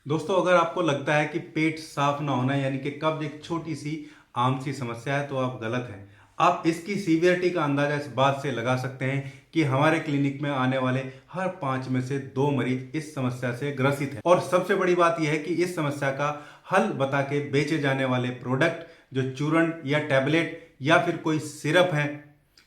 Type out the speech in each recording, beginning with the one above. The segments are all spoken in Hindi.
दोस्तों, अगर आपको लगता है कि पेट साफ ना होना यानी कि कब्ज एक छोटी सी आम सी समस्या है तो आप गलत हैं। आप इसकी सीवियरिटी का अंदाजा इस बात से लगा सकते हैं कि हमारे क्लिनिक में आने वाले हर 5 में से 2 मरीज इस समस्या से ग्रसित हैं। और सबसे बड़ी बात यह है कि इस समस्या का हल बता के बेचे जाने वाले प्रोडक्ट जो चूर्ण या टैबलेट या फिर कोई सिरप है,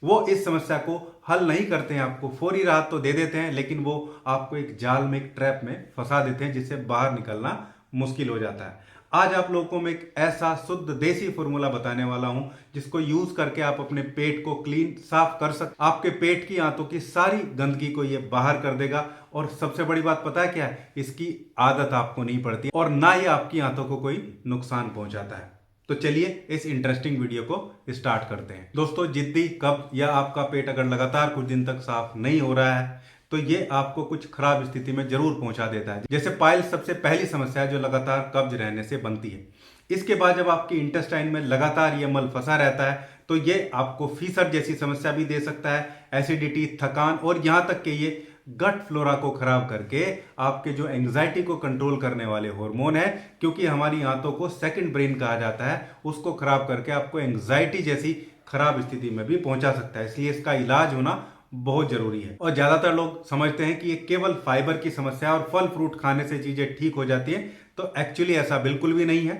वो इस समस्या को हल नहीं करते हैं। आपको फौरी राहत तो दे देते हैं, लेकिन वो आपको एक जाल में, एक ट्रैप में फंसा देते हैं जिससे बाहर निकलना मुश्किल हो जाता है। आज आप लोगों को मैं एक ऐसा शुद्ध देसी फॉर्मूला बताने वाला हूं जिसको यूज करके आप अपने पेट को क्लीन साफ कर सकते। आपके पेट की आंतों की सारी गंदगी को ये बाहर कर देगा। और सबसे बड़ी बात पता है क्या है? इसकी आदत आपको नहीं पड़ती और ना ही आपकी आंतों को कोई नुकसान पहुंचाता है। तो चलिए इस इंटरेस्टिंग वीडियो को स्टार्ट करते हैं। दोस्तों, जिद्दी कब्ज या आपका पेट अगर लगातार कुछ दिन तक साफ नहीं हो रहा है तो ये आपको कुछ खराब स्थिति में जरूर पहुंचा देता है। जैसे पाइल्स सबसे पहली समस्या है जो लगातार कब्ज रहने से बनती है। इसके बाद जब आपकी इंटेस्टाइन में लगातार ये मल फंसा रहता है तो ये आपको फीसर जैसी समस्या भी दे सकता है, एसिडिटी, थकान और यहां तक कि ये गट फ्लोरा को खराब करके आपके जो एंजाइटी को कंट्रोल करने वाले हार्मोन है, क्योंकि हमारी आंतों को सेकंड ब्रेन कहा जाता है, उसको खराब करके आपको एंजाइटी जैसी खराब स्थिति में भी पहुंचा सकता है। इसलिए इसका इलाज होना बहुत जरूरी है। और ज्यादातर लोग समझते हैं कि ये केवल फाइबर की समस्या और फल फ्रूट खाने से चीजें ठीक हो जाती है, तो एक्चुअली ऐसा बिल्कुल भी नहीं है।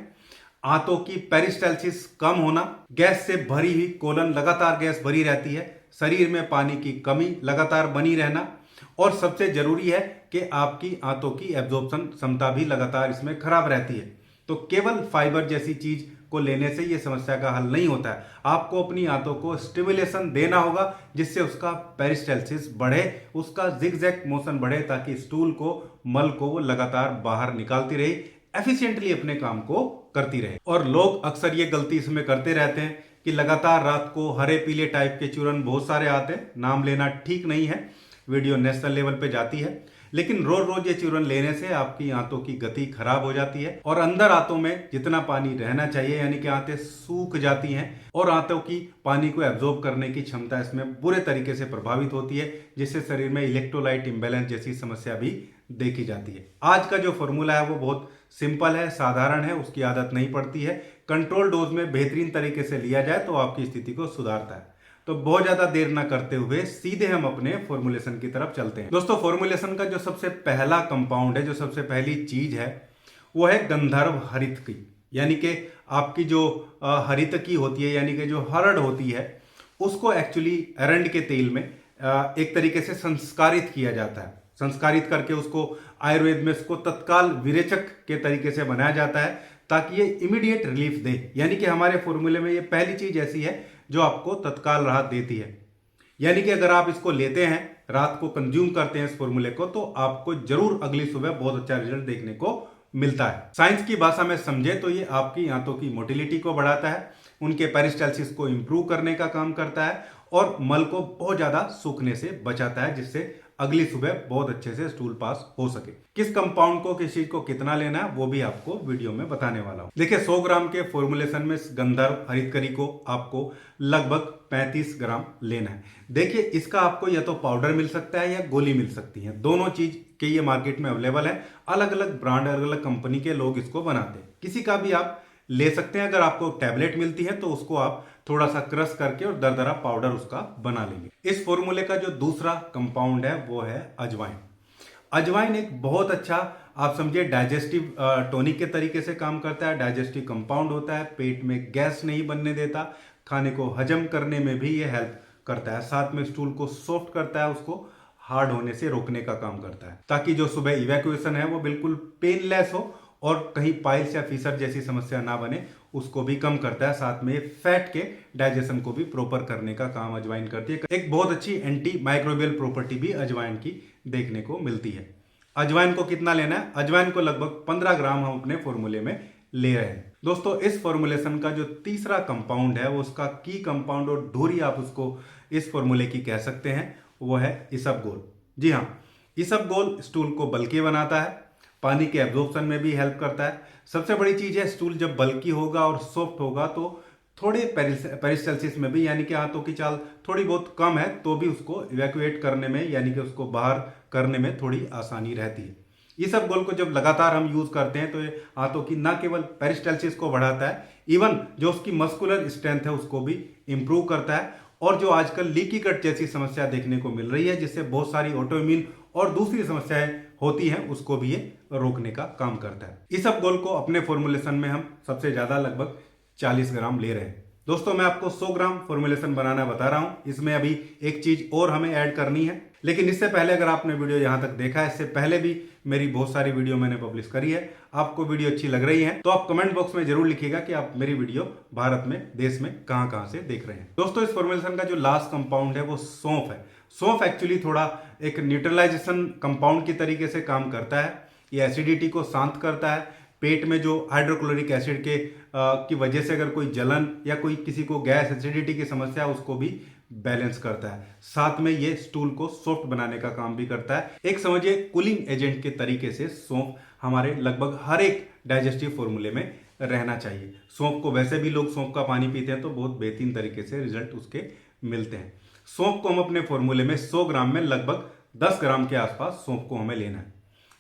आंतों की पेरिस्टाल्सिस कम होना, गैस से भरी हुई कोलन, लगातार गैस भरी रहती है, शरीर में पानी की कमी लगातार बनी रहना, और सबसे जरूरी है कि आपकी आंतों की एब्जॉर्प्शन क्षमता भी लगातार इसमें खराब रहती है। तो केवल फाइबर जैसी चीज को लेने से यह समस्या का हल नहीं होता है। आपको अपनी आंतों को स्टिमुलेशन देना होगा जिससे उसका पेरिस्टाल्सिस बढ़े, उसका जिगजैग मोशन बढ़े, ताकि स्टूल को, मल को वो लगातार बाहर निकालती रहे, एफिशिएंटली अपने काम को करती रहे। और लोग अक्सर ये गलती इसमें करते रहते हैं कि लगातार रात को हरे पीले टाइप के चूर्ण बहुत सारे आते हैं, नाम लेना ठीक नहीं है, वीडियो नेशनल लेवल पे जाती है, लेकिन रोज रोज ये चूर्ण लेने से आपकी आंतों की गति खराब हो जाती है और अंदर आंतों में जितना पानी रहना चाहिए यानी कि आंतें सूख जाती हैं और आंतों की पानी को एब्जॉर्ब करने की क्षमता इसमें बुरे तरीके से प्रभावित होती है, जिससे शरीर में इलेक्ट्रोलाइट इंबैलेंस जैसी समस्या भी देखी जाती है। आज का जो फॉर्मूला है वो बहुत सिंपल है, साधारण है, उसकी आदत नहीं पड़ती है, कंट्रोल डोज में बेहतरीन तरीके से लिया जाए तो आपकी स्थिति को सुधारता है। तो बहुत ज्यादा देर ना करते हुए सीधे हम अपने फॉर्मुलेशन की तरफ चलते हैं। दोस्तों, फॉर्मुलेशन का जो सबसे पहला कंपाउंड है, जो सबसे पहली चीज है, वो है गंधर्व हरितकी, यानी कि आपकी जो हरितकी होती है, यानी कि जो हरड़ होती है, उसको एक्चुअली अरंड के तेल में एक तरीके से संस्कारित किया जाता है। संस्कारित करके उसको आयुर्वेद में उसको तत्काल विरेचक के तरीके से बनाया जाता है ताकि ये इमीडिएट रिलीफ दे। यानी कि हमारे फॉर्मूले में ये पहली चीज ऐसी है जो आपको तत्काल राहत देती है। यानी कि अगर आप इसको लेते हैं, रात को कंज्यूम करते हैं इस फॉर्मूले को, तो आपको जरूर अगली सुबह बहुत अच्छा रिजल्ट देखने को मिलता है। साइंस की भाषा में समझे तो ये आपकी आंतों की मोटिलिटी को बढ़ाता है, उनके पेरिस्टाल्सिस को इंप्रूव करने का काम करता है और मल को बहुत ज्यादा सूखने से बचाता है, जिससे अगली सुबह बहुत अच्छे से स्टूल पास हो सके। किस कंपाउंड को, किस चीज को कितना लेना है वो भी आपको वीडियो में बताने वाला हूं। देखिए, 100 ग्राम के फॉर्मुलेशन में गंधर्व हरितकरी को आपको लगभग 35 ग्राम लेना है। देखिए, इसका आपको या तो पाउडर मिल सकता है या गोली मिल सकती है, दोनों चीज के ये मार्केट में अवेलेबल है। अलग अलग ब्रांड, अलग अलग कंपनी के लोग इसको बनाते हैं, किसी का भी आप ले सकते हैं। अगर आपको टैबलेट मिलती है तो उसको आप थोड़ा सा क्रश करके और दरदरा पाउडर उसका बना लेंगे। इस फॉर्मूले का जो दूसरा कंपाउंड है वो है अजवाइन। अजवाइन एक बहुत अच्छा, आप समझिए, डाइजेस्टिव टॉनिक के तरीके से काम करता है। डाइजेस्टिव कंपाउंड होता है, पेट में गैस नहीं बनने देता, खाने को हजम करने में भी ये हेल्प करता है, साथ में स्टूल को सॉफ्ट करता है, उसको हार्ड होने से रोकने का काम करता है, ताकि जो सुबह इवैक्यूएशन है वो बिल्कुल पेनलेस हो और कहीं पाइल्स या फीसर जैसी समस्या ना बने, उसको भी कम करता है। साथ में फैट के डाइजेशन को भी प्रॉपर करने का काम अजवाइन करती है। एक बहुत अच्छी एंटी माइक्रोबियल प्रॉपर्टी भी अजवाइन की देखने को मिलती है। अजवाइन को कितना लेना है? अजवाइन को लगभग 15 ग्राम हम अपने फॉर्मूले में ले रहे हैं। दोस्तों, इस फॉर्मुलेशन का जो तीसरा कंपाउंड है, वो उसका की कंपाउंड और धुरी आप उसको इस फॉर्मूले की कह सकते हैं, वो है इसबगोल। जी हाँ, इसबगोल स्टूल को बल्कि बनाता है, पानी के एब्जॉर्प्शन में भी हेल्प करता है। सबसे बड़ी चीज है, स्टूल जब बल्की होगा और सॉफ्ट होगा तो थोड़े पेरिस्टाल्सिस में भी, यानी कि आंतों की चाल थोड़ी बहुत कम है तो भी उसको इवैक्यूएट करने में, यानी कि उसको बाहर करने में थोड़ी आसानी रहती है। ईसबगोल को जब लगातार हम यूज करते हैं तो ये आंतों की न केवल पेरिस्टाल्सिस को बढ़ाता है, इवन जो उसकी मस्कुलर स्ट्रेंथ है उसको भी इंप्रूव करता है। और जो आजकल लीकी गट जैसी समस्या देखने को मिल रही है, जिससे बहुत सारी ऑटोइम्यून और दूसरी समस्याएं होती हैं, उसको भी ये रोकने का काम करता है। ईसबगोल को अपने फॉर्मुलेशन में हम सबसे ज्यादा लगभग 40 ग्राम ले रहे हैं। दोस्तों मैं आपको 100 ग्राम फॉर्मुलेशन बनाना बता रहा हूं। इसमें अभी एक चीज और हमें ऐड करनी है, लेकिन इससे पहले अगर आपने वीडियो यहां तक देखा है, इससे पहले भी मेरी बहुत सारी वीडियो मैंने पब्लिश करी है, आपको वीडियो अच्छी लग रही है तो आप कमेंट बॉक्स में जरूर लिखिएगा कि आप मेरी वीडियो भारत में, देश में कहां कहां से देख रहे हैं। दोस्तों इस फॉर्मुलेशन का जो लास्ट कंपाउंड है वो सौंफ है। सौंफ एक्चुअली थोड़ा एक न्यूट्रलाइजेशन कंपाउंड की तरीके से काम करता है। ये एसिडिटी को शांत करता है। पेट में जो हाइड्रोक्लोरिक एसिड के की वजह से अगर कोई जलन या कोई किसी को गैस एसिडिटी की समस्या है, उसको भी बैलेंस करता है। साथ में ये स्टूल को सॉफ्ट बनाने का काम भी करता है। एक समझिए कूलिंग एजेंट के तरीके से सौंफ हमारे लगभग हर एक डाइजेस्टिव फॉर्मूले में रहना चाहिए। सौंफ को वैसे भी लोग सौंफ का पानी पीते हैं तो बहुत बेहतरीन तरीके से रिजल्ट उसके मिलते हैं। सौंफ को हम अपने फॉर्मूले में 100 ग्राम में लगभग 10 ग्राम के आसपास सौंफ को हमें लेना है।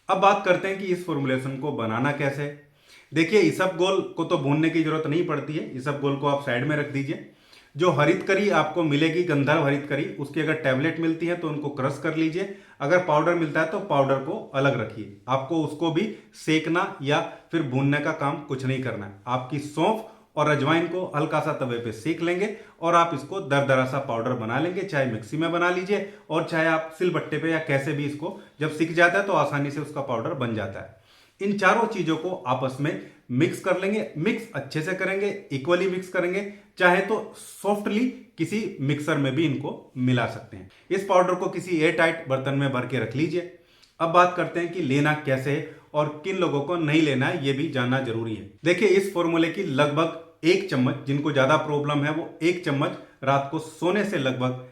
अब बात करते हैं कि इस फॉर्मुलेशन को बनाना कैसे है। देखिए ईसबगोल को तो भूनने की जरूरत नहीं पड़ती है, ईसबगोल को आप साइड में रख दीजिए। जो हरित करी आपको मिलेगी, गंधर्व हरित करी, उसकी अगर टैबलेट मिलती है तो उनको क्रश कर लीजिए। अगर पाउडर मिलता है तो पाउडर को अलग रखिए। आपको उसको भी सेकना या फिर भूनने का काम कुछ नहीं करना है। आपकी सौंफ और अजवाइन को हल्का सा तवे पे सेक लेंगे और आप इसको दरदरा सा पाउडर बना लेंगे। चाहे मिक्सी में बना लीजिए और चाहे आप सिलबट्टे पे या कैसे भी, इसको जब सीख जाता है तो आसानी से उसका पाउडर बन जाता है। इन चारों चीजों को आपस में मिक्स कर लेंगे। मिक्स अच्छे से करेंगे, इक्वली मिक्स करेंगे। चाहे तो सॉफ्टली किसी मिक्सर में भी इनको मिला सकते हैं। इस पाउडर को किसी एयर टाइट बर्तन में भर के रख लीजिए। अब बात करते हैं कि लेना कैसे है और किन लोगों को नहीं लेना है, ये भी जानना जरूरी है। देखिए इस फॉर्मूले की लगभग 1 चम्मच, जिनको ज्यादा प्रॉब्लम है वो 1 चम्मच रात को सोने से लगभग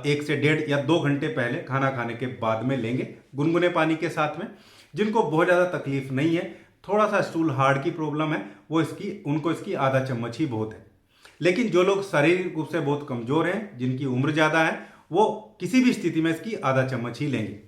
1 से 1.5 या 2 घंटे पहले खाना खाने के बाद में लेंगे, गुनगुने पानी के साथ में। जिनको बहुत ज्यादा तकलीफ नहीं है, थोड़ा सा स्टूल हार्ड की प्रॉब्लम है, वो उनको इसकी आधा चम्मच ही बहुत है। लेकिन जो लोग शारीरिक रूप से बहुत कमजोर हैं, जिनकी उम्र ज्यादा है, वो किसी भी स्थिति में इसकी आधा चम्मच ही लेंगे।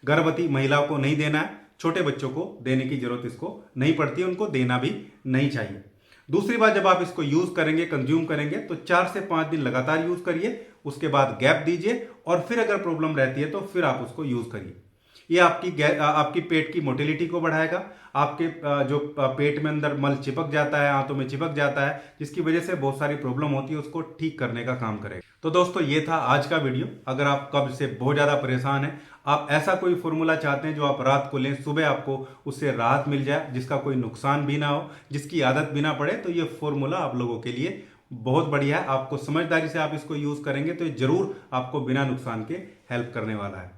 गर्भवती महिलाओं को नहीं देना है, छोटे बच्चों को देने की जरूरत इसको नहीं पड़ती है, उनको देना भी नहीं चाहिए। दूसरी बात, जब आप इसको यूज करेंगे, कंज्यूम करेंगे, तो 4 से 5 दिन लगातार यूज करिए, उसके बाद गैप दीजिए और फिर अगर प्रॉब्लम रहती है तो फिर आप उसको यूज करिए। ये आपकी पेट की मोटिलिटी को बढ़ाएगा। आपके जो पेट में अंदर मल चिपक जाता है, आंतों में चिपक जाता है, जिसकी वजह से बहुत सारी प्रॉब्लम होती है, उसको ठीक करने का काम करेगा। तो दोस्तों ये था आज का वीडियो। अगर आप कब्ज से बहुत ज्यादा परेशान हैं, आप ऐसा कोई फॉर्मूला चाहते हैं जो आप रात को लें, सुबह आपको उससे राहत मिल जाए, जिसका कोई नुकसान भी ना हो, जिसकी आदत भी ना पड़े, तो ये फॉर्मूला आप लोगों के लिए बहुत बढ़िया है। आपको समझदारी से आप इसको यूज करेंगे तो जरूर आपको बिना नुकसान के हेल्प करने वाला है।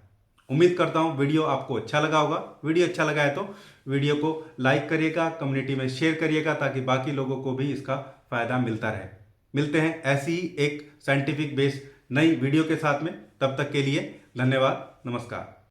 उम्मीद करता हूं वीडियो आपको अच्छा लगा होगा। वीडियो अच्छा लगा है तो वीडियो को लाइक करिएगा, कम्युनिटी में शेयर करिएगा, ताकि बाकी लोगों को भी इसका फायदा मिलता रहे। मिलते हैं ऐसी ही एक साइंटिफिक बेस्ड नई वीडियो के साथ में। तब तक के लिए धन्यवाद, नमस्कार।